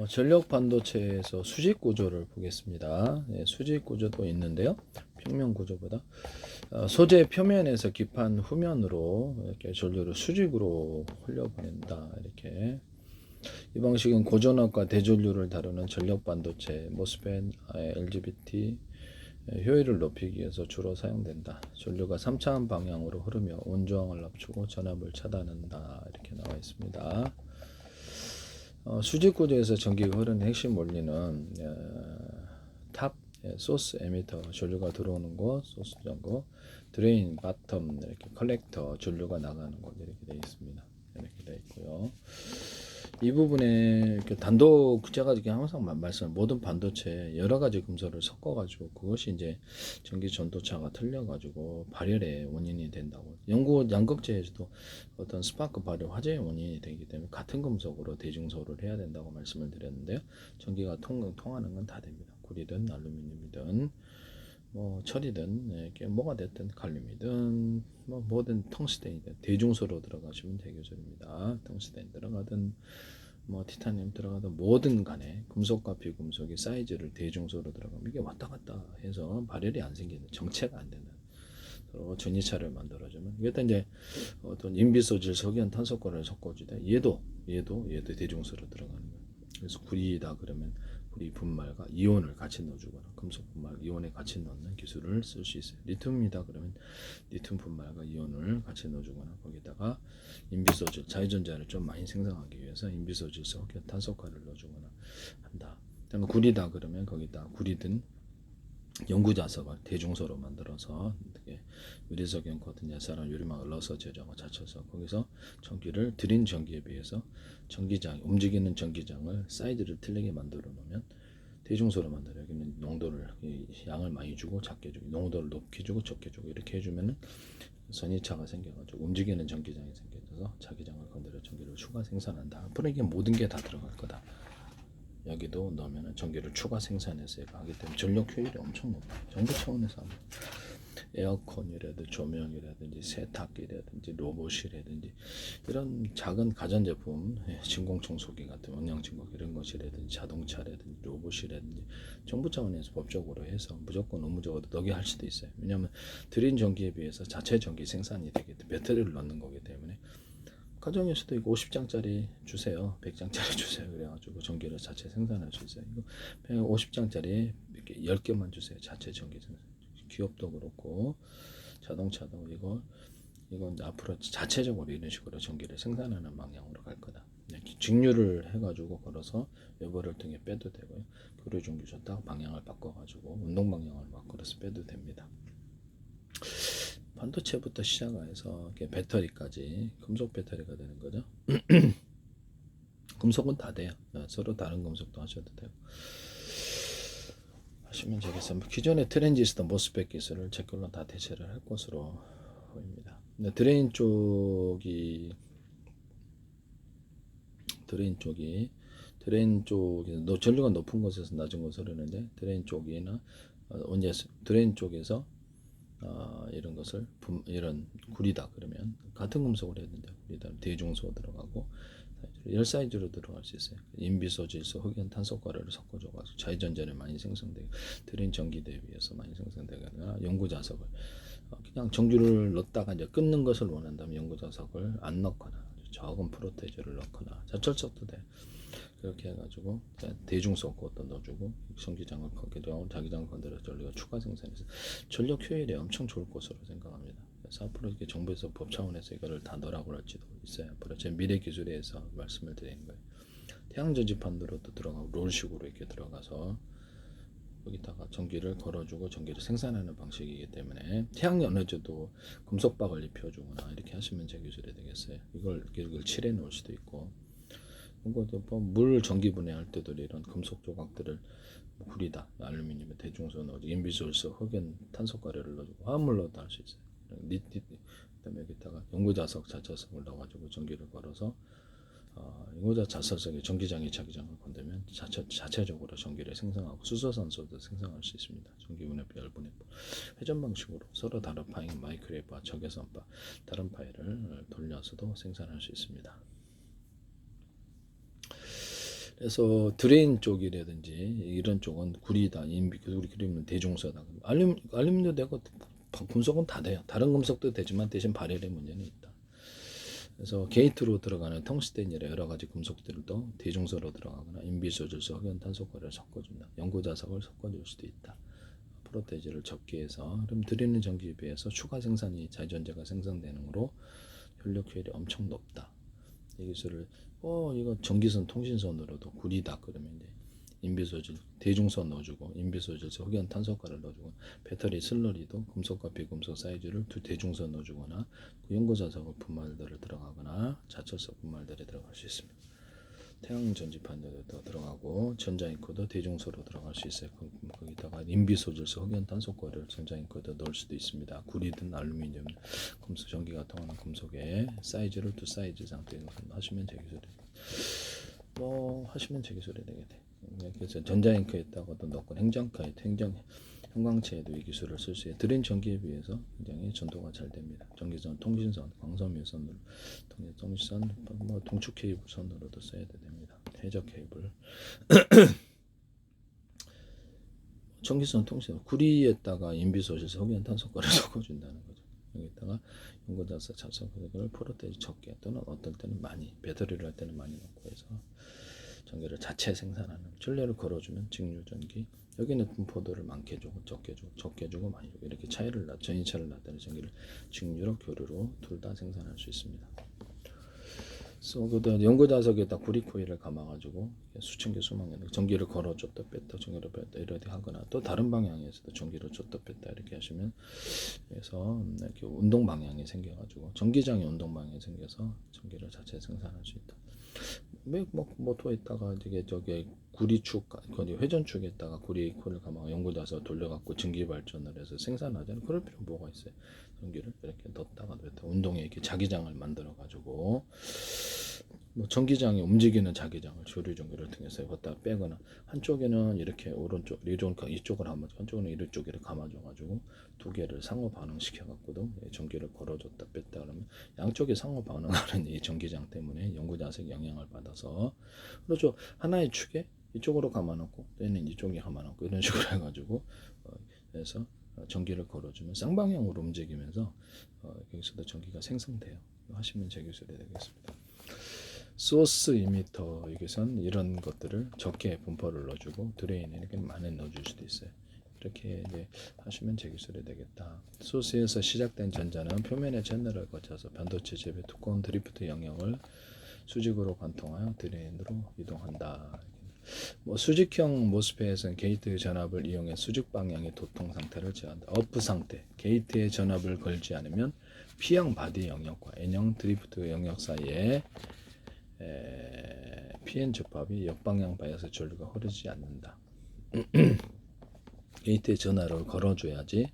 전력 반도체에서 수직 구조를 보겠습니다. 수직 구조도 있는데요. 평면 구조보다 소재 표면에서 기판 후면으로 이렇게 전류를 수직으로 흘려보낸다. 이렇게 이 방식은 고전압과 대전류를 다루는 전력 반도체, 모스펫, LGBT 효율을 높이기 위해서 주로 사용된다. 전류가 3차원 방향으로 흐르며 온저항을 낮추고 전압을 차단한다. 이렇게 나와 있습니다. 수직 구조에서 전기가 흐르는 핵심 원리는 탑, 소스 에미터 전류가 들어오는 곳, 소스 전구, 드레인, 바텀 이렇게 컬렉터 전류가 나가는 곳 이렇게 되어 있습니다. 이렇게 되어 있고요. 이 부분에 단독 제가 항상 말씀 모든 반도체 여러 가지 금속을 섞어 가지고 그것이 이제 전기 전도차가 틀려 가지고 발열의 원인이 된다고. 양극재에서도 어떤 스파크 발열 화재의 원인이 되기 때문에 같은 금속으로 대중소를 해야 된다고 말씀을 드렸는데요. 전기가 통하는 건 다 됩니다. 구리든 알루미늄이든 뭐 철이든 이렇게 뭐가 됐든 칼륨이든 뭐 뭐든 텅스텐이든 대중소로 들어가시면 대교절입니다. 텅스텐 들어가든 뭐 티타늄 들어가든 뭐든 간에 금속과 비금속이 사이즈를 대중소로 들어가면 이게 왔다 갔다 해서 발열이 안 생기는 정체가 안 되는 서로 전이차를 만들어주면 이게 이제 어떤 인비소질 석연 탄소가를 섞어주다 얘도 대중소로 들어가는 거예요. 그래서 구리다 그러면 구리 분말과 이온을 같이 넣어주거나 금속 분말 이온에 같이 넣는 기술을 쓸 수 있어요. 리튬이다 그러면 리튬 분말과 이온을 같이 넣어주거나 거기다가 인비소질 자유전자를 좀 많이 생성하기 위해서 인비소질 석연 탄소가를 넣어주거나 한다. 그다음에 구리다 그러면 거기다 구리든 연구자석을 대중소로 만들어서 유리석연 코튼 야사랑 유리막을 넣어서 제조하고 자쳐서 거기서 전기를 드린 전기에 비해서 전기장 움직이는 전기장을 사이즈를 틀리게 만들어 놓으면 대중소로 만들어 여기는 농도를 양을 많이 주고 작게 주고 농도를 높게 주고 적게 주고 이렇게 해주면은 선이차가 생겨가지고 움직이는 전기장이 생겨서 자기장을 건드려 전기를 추가 생산한다. 앞으로 이게 모든 게 다 들어갈 거다. 여기도 넣으면 전기를 추가 생산해서 하기 때문에 전력 효율이 엄청 높아요. 정부 차원에서 하면 에어컨이라든지 조명이라든지 세탁기라든지 로봇이라든지 이런 작은 가전제품, 진공청소기 같은 원양진공 이런 것이라든지 자동차라든지 로봇이라든지 정부 차원에서 법적으로 해서 무조건 의무적으로 넣게 할 수도 있어요. 왜냐하면 드린 전기에 비해서 자체 전기 생산이 되기 때문에 배터리를 넣는 거기 때문에 가정에서도 이거 50장짜리 주세요. 100장짜리 주세요. 그래가지고 전기를 자체 생산할 수 있어요. 이거 50장짜리 10개만 주세요. 자체 전기 생산. 기업도 그렇고 자동차도 이건 앞으로 자체적으로 이런 식으로 전기를 생산하는 방향으로 갈 거다. 직류를 해가지고 걸어서 외부를 통해 빼도 되고요. 교류 전기 좋다 방향을 바꿔가지고 운동 방향을 바꿔서 빼도 됩니다. 반도체부터 시작해서 배터리까지 금속 배터리가 되는 거죠. 금속은 다 돼요. 서로 다른 금속도 하셔도 되고 하시면 되겠어요. 기존의 트랜지스터 모스펫 기술을 제 걸로 다 대체를 할 것으로 보입니다. 드레인 쪽이 전류가 높은 곳에서 낮은 곳을 흐르는데 드레인 쪽이나 드레인 쪽에서 이런 것을 이런 구리다 그러면 같은 금속을 해야 된다. 구리다 대중소 들어가고 열 사이즈로 들어갈 수 있어요. 인비소질소 흑연 탄소가루를 섞어줘가지고 자유전자를 많이 생성되고 드린 전기대에 비해서 많이 생성되거나 연구자석을 그냥 전기를 넣다가 이제 끊는 것을 원한다면 연구자석을 안 넣거나 적은 프로테이저를 넣거나 자철석도 돼. 그렇게 해가지고 대중성 것도 넣어주고 전기장을 거기도 자기장 건드려 전류가 추가 생산해서 전력 효율이 엄청 좋을 것으로 생각합니다. 그래서 앞으로 이렇게 정부에서 법 차원에서 이거를 다 넣으라고 할지도 있어요. 앞으로 제 미래 기술에 대해서 말씀을 드리는 거예요. 태양 저지판으로도 들어가고 롤식으로 이렇게 들어가서 여기다가 전기를 걸어주고 전기를 생산하는 방식이기 때문에 태양 에너지도 금속박을 입혀주거나 이렇게 하시면 제 기술이 되겠어요. 이걸 칠해 놓을 수도 있고. 이것도 물 전기 분해할 때도 이런 금속 조각들을 구리다, 알루미늄, 대중소 넣어주고 인비소일소, 흑연, 탄소가루를 넣어주고 화합물 넣어도 할 수 있어요. 그다음에 여기다가 연구자석, 자철석을 넣어가지고 전기를 걸어서 연구자 자철석에 전기장이 자기장을 건드면 자체적으로 전기를 생성하고 수소산소도 생성할 수 있습니다. 전기분해법, 열분해법, 회전 방식으로 서로 다른 파인 마이크로웨이브와 적외선바 다른 파일을 돌려서도 생산할 수 있습니다. 그래서 드레인 쪽이라든지 이런 쪽은 구리다, 인비, 우리 그리면 대중소다. 알루미늄도 되고 금속은 다 돼요. 다른 금속도 되지만 대신 발열의 문제는 있다. 그래서 게이트로 들어가는 텅스텐이라 여러 가지 금속들도 대중소로 들어가거나 인비소질소, 흑연탄소가를 섞어준다. 연고자석을 섞어줄 수도 있다. 프로테이지를 적게 해서 그럼 드리는 전기에 비해서 추가 생산이 자전제가 생성되는 거로 효력 효율이 엄청 높다. 이 기술을 이거 전기선 통신선으로도 구리다 그러면 이제 인비소질 대중선 넣어주고 인비소질소 흑연 탄소가를 넣어주고 배터리 슬러리도 금속과 비금속 사이즈를 두 대중선 넣어주거나 그 연고자석을 분말들을 들어가거나 자철석 분말들이 들어갈 수 있습니다. 태양 전지판도 들어가고 전자잉크도 대중소로 들어갈 수 있어요. 거기다가 인비소질소 흑연 탄소가를 전자잉크도 넣을 수도 있습니다. 구리든 알루미늄, 금속 전기가 통하는 금속의 사이즈를 두 사이즈 상태에서 하시면 제 기술이 하시면 제 기술이 되겠네. 그래서 전자잉크에다가도 넣고 형광체에도 이 기술을 쓸 수 있어요. 드린 전기에 비해서 굉장히 전도가 잘 됩니다. 전기선, 통신선, 광섬유선으로 통신선, 동축 케이블 선으로도 써야 됩니다. 해적 케이블. 전기선, 통신선, 구리에다가 인비소실소, 흑연탄소가를 섞어준다는 거죠. 여기다가 연고자석, 자석을 프로테이지 적게 또는 어떨 때는 많이, 배터리를 할 때는 많이 넣고 해서 전기를 자체 생산하는 전류를 걸어주면 직류전기. 여기는 분포도를 많게 주고 적게 주고 많이 주고 이렇게 전이차를 놨다는 전기를 직류로 교류로 둘 다 생산할 수 있습니다. 그래서 연고자석에다 구리코일을 감아가지고 수천 개 수만 개 전기를 걸어줬다 뺐다 전기를 뺐다 이렇게 하거나 또 다른 방향에서도 전기를 줬다 뺐다 이렇게 하시면 그래서 이렇게 운동 방향이 생겨가지고 전기장이 운동 방향이 생겨서 전기를 자체 생산할 수 있다. 모터에다가 저기 구리축, 회전축에다가 구리코일을 감아 연고자석 돌려갖고 전기 발전을 해서 생산하잖아요. 그럴 필요 뭐가 있어요? 전기를 이렇게 넣었다가 운동에 이렇게 자기장을 만들어가지고 전기장이 움직이는 자기장을 조류 전기를 통해서 걷다 빼거나 한쪽에는 이렇게 오른쪽 이쪽을 한쪽은 이쪽으로 감아줘가지고 두 개를 상호 반응시켜갖고도 전기를 걸어줬다 뺐다 그러면 양쪽이 상호 반응하는 이 전기장 때문에 연고자석이 영향을 받아서 그렇죠. 하나의 축에 이쪽으로 감아놓고 얘는 이쪽에 감아놓고 이런 식으로 해가지고 그래서 전기를 걸어주면 쌍방향으로 움직이면서 여기서도 전기가 생성돼요. 하시면 제 기술이 되겠습니다. 소스 이미터 여기선 이런 것들을 적게 분포를 넣어주고 드레인에 이렇게 많이 넣어줄 수도 있어요. 이렇게 이제 하시면 제 기술이 되겠다. 소스에서 시작된 전자는 표면의 채널을 거쳐서 반도체 재배 두꺼운 드리프트 영역을 수직으로 관통하여 드레인으로 이동한다. 수직형 모스펫에서는 게이트 전압을 이용해 수직 방향의 도통 상태를 제한한다. 어프 상태, 게이트에 전압을 걸지 않으면 P형 바디 영역과 N형 드리프트 영역 사이에 PN 접합이 역방향 바이어스 전류가 흐르지 않는다. 게이트에 전압을 걸어줘야지.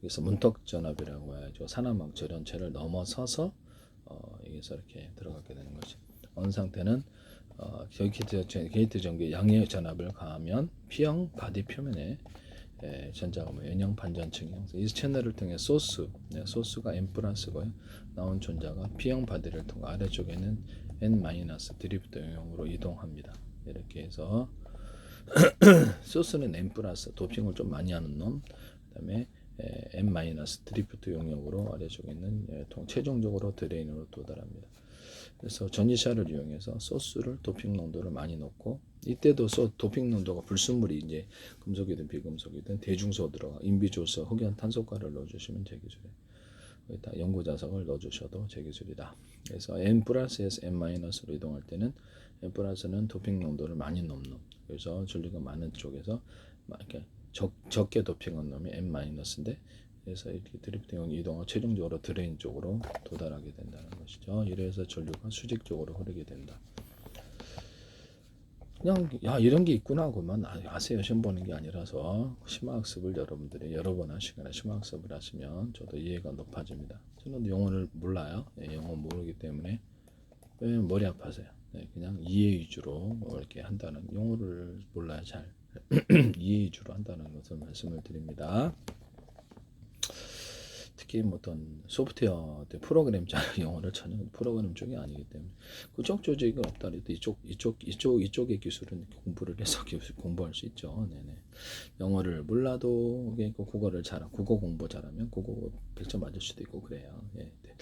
그래서 문턱 전압이라고 해야죠. 산화막 절연체를 넘어서서 여기서 이렇게 들어가게 되는 거죠. 어느 상태는 게이트 전기 양의 전압을 가하면 P형 바디 표면에 전자가 N형 반전층이 형성. 이 채널을 통해 소스가 N+고요. 나온 전자가 P형 바디를 통해 아래쪽에는 N- 드리프트 영역으로 이동합니다. 이렇게 해서 소스는 N+, 도핑을 좀 많이 하는 놈, 그다음에 N- 드리프트 영역으로 아래쪽에 있는 최종적으로 드레인으로 도달합니다. 그래서 전이샤를 이용해서 소스를 도핑 농도를 많이 넣고 이때도 도핑 농도가 불순물이 이제 금속이든 비금속이든 대중소 들어가 인비조소 흑연 탄소가를 넣어주시면 제 기술에 여기다 연고자석을 넣어주셔도 제 기술이다. 그래서 N+에서 N-로 이동할 때는 N+는 도핑 농도를 많이 넣는 그래서 전류가 많은 쪽에서 이렇게 적게 도핑한 놈이 N-인데 그래서 이렇게 드리프트 이동하고 최종적으로 드레인 쪽으로 도달하게 된다는 것이죠. 이래서 전류가 수직 쪽으로 흐르게 된다. 그냥 이런 게 있구나 하고만 아세요. 시험 보는 게 아니라서 심화학습을 여러분들이 여러 번 하시거나 심화학습을 하시면 저도 이해가 높아집니다. 저는 영어를 몰라요. 영어 모르기 때문에 머리 아파서요. 그냥 이해 위주로 이렇게 한다는 영어를 몰라요. 잘 이해 위주로 한다는 것을 말씀을 드립니다. 특히 게임 어떤 소프트웨어 프로그램 짜는 영어를 전혀 프로그램 쪽이 아니기 때문에 그쪽 조직이 없더라도 이쪽의 기술은 공부를 해서 공부할 수 있죠. 네네. 영어를 몰라도 그러니까 국어를 국어 공부 잘하면 국어 100점 맞을 수도 있고 그래요. 예. 네.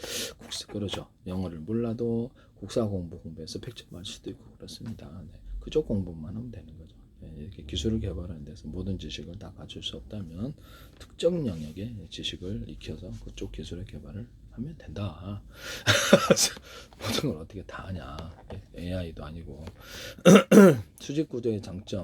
그러죠. 영어를 몰라도 국사 공부해서 100점 맞을 수도 있고 그렇습니다. 네. 그쪽 공부만 하면 되는 거죠. 이렇게 기술을 개발하는 데서 모든 지식을 다 갖출 수 없다면 특정 영역의 지식을 익혀서 그쪽 기술의 개발을 하면 된다. 모든 걸 어떻게 다 하냐. AI도 아니고. 수직 구조의 장점.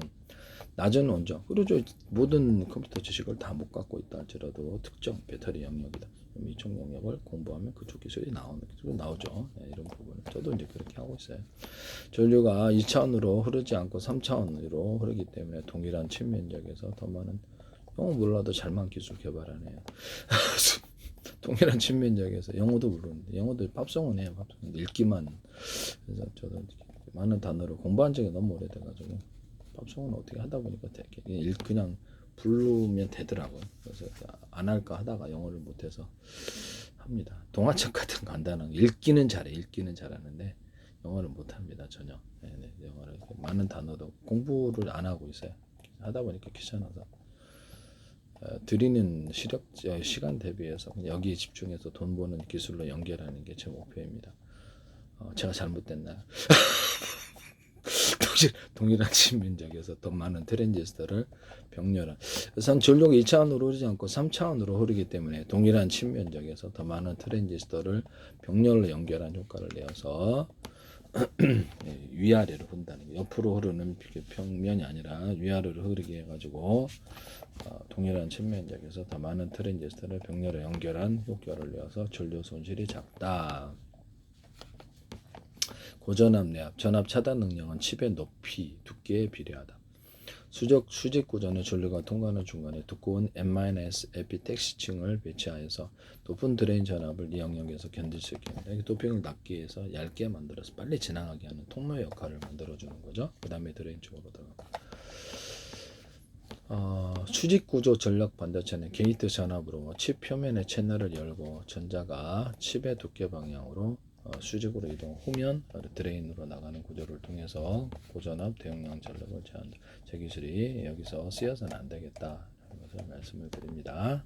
낮은 원정. 그러죠. 모든 컴퓨터 지식을 다 못 갖고 있다 할지라도 특정 배터리 영역이다. 이쪽 영역을 공부하면 그쪽 기술이 나오죠. 네, 이런 부분을 저도 이제 그렇게 하고 있어요. 전류가 2차원으로 흐르지 않고 3차원으로 흐르기 때문에 동일한 침면적에서 더 많은 영어 몰라도 잘만 기술 개발하네요. 동일한 침면적에서 영어도 모르는데 영어도 팝송은 해요. 팝송 읽기만. 그래서 저도 많은 단어를 공부한 적이 너무 오래돼가지고 팝송은 어떻게 하다 보니까 되게 그냥 부르면 되더라고요. 그래서 안 할까 하다가 영어를 못해서 합니다. 동화책 같은 거 간단한 읽기는 잘하는데 영어를 못합니다. 전혀. 네네, 영어를 많은 단어도 공부를 안 하고 있어요. 하다 보니까 귀찮아서 드리는 시간 대비해서 여기에 집중해서 돈 버는 기술로 연결하는 게 제 목표입니다. 제가 잘못됐나요? 동일한 침면적에서 더 많은 트랜지스터를 병렬한. 우선 전류가 2차원으로 흐르지 않고 3차원으로 흐르기 때문에 동일한 침면적에서 더 많은 트랜지스터를 병렬로 연결한 효과를 내어서 위아래로 흐른다는 게 옆으로 흐르는 평면이 아니라 위아래로 흐르게 해가지고 동일한 침면적에서 더 많은 트랜지스터를 병렬로 연결한 효과를 내어서 전류 손실이 작다. 고전압 내압, 전압 차단 능력은 칩의 높이, 두께에 비례하다. 수직 구조는 전류가 통과하는 중간에 두꺼운 N-S 에피택시층을 배치하여서 높은 드레인 전압을 이 영역에서 견딜 수 있게 합니다. 도핑을 낮게 해서 얇게 만들어서 빨리 지나가게 하는 통로 역할을 만들어주는 거죠. 그 다음에 드레인 쪽으로 들어가. 수직 구조 전력 반도체는 게이트 전압으로 칩 표면의 채널을 열고 전자가 칩의 두께 방향으로 수직으로 이동 후면 드레인으로 나가는 구조를 통해서 고전압 대용량 전력을 제한한다. 제 기술이 여기서 쓰여서는 안 되겠다. 라는 것을 말씀을 드립니다.